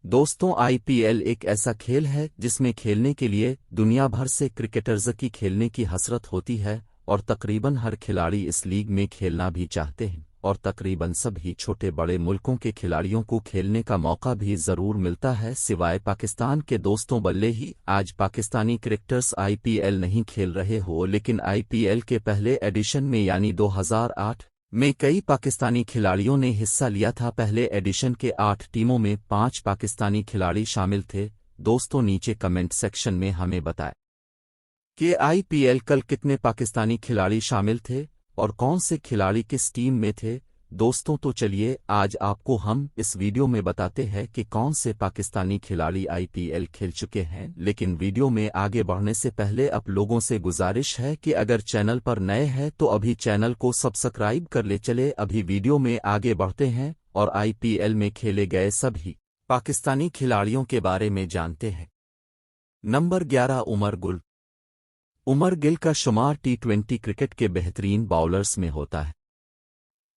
दोस्तों आईपीएल एक ऐसा खेल है जिसमें खेलने के लिए दुनिया भर से क्रिकेटर्स की खेलने की हसरत होती है और तकरीबन हर खिलाड़ी इस लीग में खेलना भी चाहते हैं और तकरीबन सभी छोटे बड़े मुल्कों के खिलाड़ियों को खेलने का मौका भी ज़रूर मिलता है सिवाय पाकिस्तान के। दोस्तों भले ही आज पाकिस्तानी क्रिकेटर्स आईपीएल नहीं खेल रहे हो, लेकिन आईपीएल के पहले एडिशन में यानी 2008 में कई पाकिस्तानी खिलाड़ियों ने हिस्सा लिया था। पहले एडिशन के 8 टीमों में 5 पाकिस्तानी खिलाड़ी शामिल थे। दोस्तों नीचे कमेंट सेक्शन में हमें बताएं कि आईपीएल कल कितने पाकिस्तानी खिलाड़ी शामिल थे और कौन से खिलाड़ी किस टीम में थे। दोस्तों तो चलिए आज आपको हम इस वीडियो में बताते हैं कि कौन से पाकिस्तानी खिलाड़ी आईपीएल खेल चुके हैं। लेकिन वीडियो में आगे बढ़ने से पहले आप लोगों से गुजारिश है कि अगर चैनल पर नए हैं तो अभी चैनल को सब्सक्राइब कर ले। चले अभी वीडियो में आगे बढ़ते हैं और आईपीएल में खेले गए सभी पाकिस्तानी खिलाड़ियों के बारे में जानते हैं। नंबर 11 उमर गुल। उमर गिल का शुमार टी20 क्रिकेट के बेहतरीन बाउलर्स में होता है।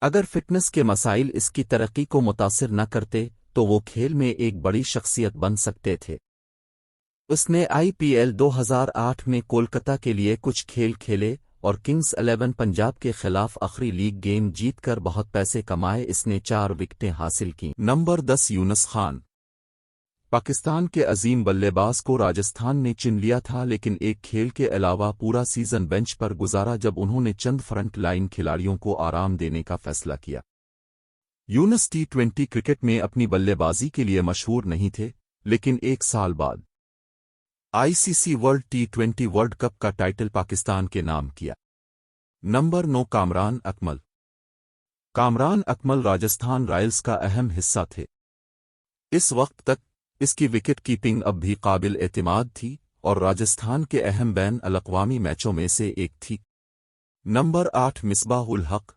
अगर फिटनेस के मसाइल इसकी तरक्की को मुतासिर न करते तो वो खेल में एक बड़ी शख्सियत बन सकते थे। उसने आईपीएल 2008 में कोलकाता के लिए कुछ खेल खेले और किंग्स 11 पंजाब के खिलाफ आखिरी लीग गेम जीतकर बहुत पैसे कमाए। इसने 4 विकेटें हासिल की। नंबर 10 यूनुस खान। पाकिस्तान के अजीम बल्लेबाज को राजस्थान ने चुन लिया था, लेकिन एक खेल के अलावा पूरा सीजन बेंच पर गुजारा जब उन्होंने चंद फ्रंट लाइन खिलाड़ियों को आराम देने का फैसला किया। यूनुस टी20 क्रिकेट में अपनी बल्लेबाजी के लिए मशहूर नहीं थे, लेकिन एक साल बाद आईसीसी वर्ल्ड टी20 वर्ल्ड कप का टाइटल पाकिस्तान के नाम किया। नंबर 9 कामरान अकमल। कामरान अकमल राजस्थान रॉयल्स का अहम हिस्सा थे। इस वक्त तक इसकी विकेट कीपिंग अब भी काबिल एतमाद थी और राजस्थान के अहम बैन अल-अक़वामी मैचों में से एक थी। नंबर 8 मिसबाह-उल हक।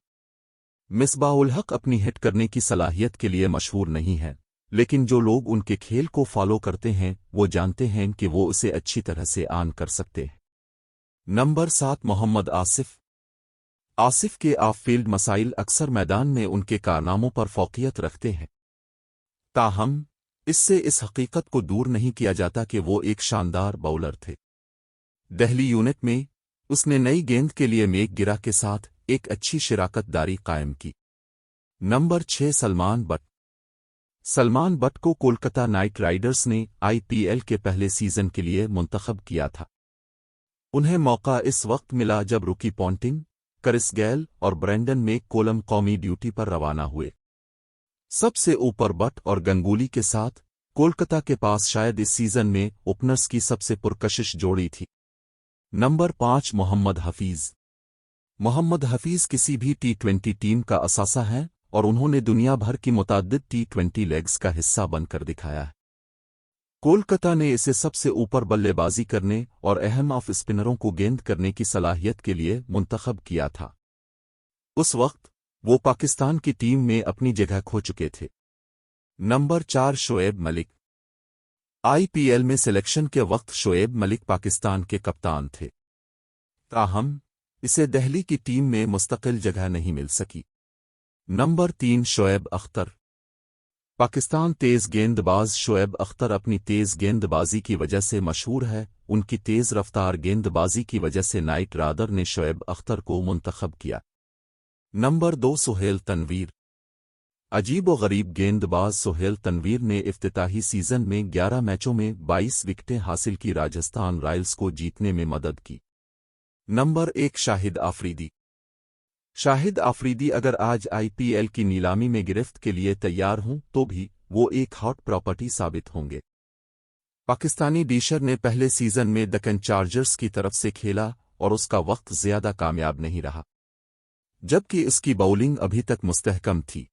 मिसबाह-उल हक अपनी हिट करने की सलाहियत के लिए मशहूर नहीं है, लेकिन जो लोग उनके खेल को फॉलो करते हैं वो जानते हैं कि वो उसे अच्छी तरह से ऑन कर सकते हैं। नंबर 7 मोहम्मद आसिफ। आसिफ के ऑफ फील्ड मसाइल अक्सर मैदान में उनके कारनामों पर फौकियत रखते हैं, ताहम इससे इस हकीकत को दूर नहीं किया जाता कि वो एक शानदार बाउलर थे। दिल्ली यूनिट में उसने नई गेंद के लिए मैकगिरा के साथ एक अच्छी शिराकतदारी कायम की। Number 6 Salman but. Salman but को कोलकाता नाइट राइडर्स ने आईपीएल के पहले सीजन के लिए मुंतखब किया था। उन्हें मौका इस वक्त मिला जब रुकी पॉन्टिंग, क्रिस गेल और ब्रेंडन मैककलम कौमी ड्यूटी पर रवाना हुए। सबसे ऊपर बट और गंगूली के साथ कोलकाता के पास शायद इस सीजन में ओपनर्स की सबसे पुरकशिश जोड़ी थी। नंबर 5 मोहम्मद हफीज। मोहम्मद हफीज किसी भी टी20 टीम का असासा है और उन्होंने दुनिया भर की मुताद्दिद टी20 लेग्स का हिस्सा बनकर दिखाया है। कोलकाता ने इसे सबसे ऊपर बल्लेबाजी करने और अहम ऑफ स्पिनरों को गेंद करने की सलाहियत के लिए मुंतखब किया था। उस वक्त वो पाकिस्तान की टीम में अपनी जगह खो चुके थे। नंबर 4 शोएब मलिक। आईपीएल में सिलेक्शन के वक्त शोएब मलिक पाकिस्तान के कप्तान थे, ताहम इसे दिल्ली की टीम में मुस्तकिल जगह नहीं मिल सकी। नंबर 3 शोएब अख्तर। पाकिस्तान तेज गेंदबाज शोएब अख्तर अपनी तेज गेंदबाजी की वजह से मशहूर है। उनकी तेज रफ्तार गेंदबाजी की वजह से नाइट राइडर ने शोएब अख्तर को मुंतखब किया। नंबर 2 सुहेल तनवीर। अजीब व गरीब गेंदबाज सुहेल तनवीर ने इफ्तिताही सीजन में 11 मैचों में 22 विकेटें हासिल की, राजस्थान रॉयल्स को जीतने में मदद की। नंबर 1 शाहिद आफरीदी। शाहिद आफरीदी अगर आज आईपीएल की नीलामी में गिरफ्त के लिए तैयार हों तो भी वो एक हॉट प्रॉपर्टी साबित होंगे। पाकिस्तानी डीशर ने पहले सीजन में डेक्कन चार्जर्स की तरफ से खेला और उसका वक्त ज्यादा कामयाब नहीं रहा, जबकि उसकी बाउलिंग अभी तक मुस्तहकम थी।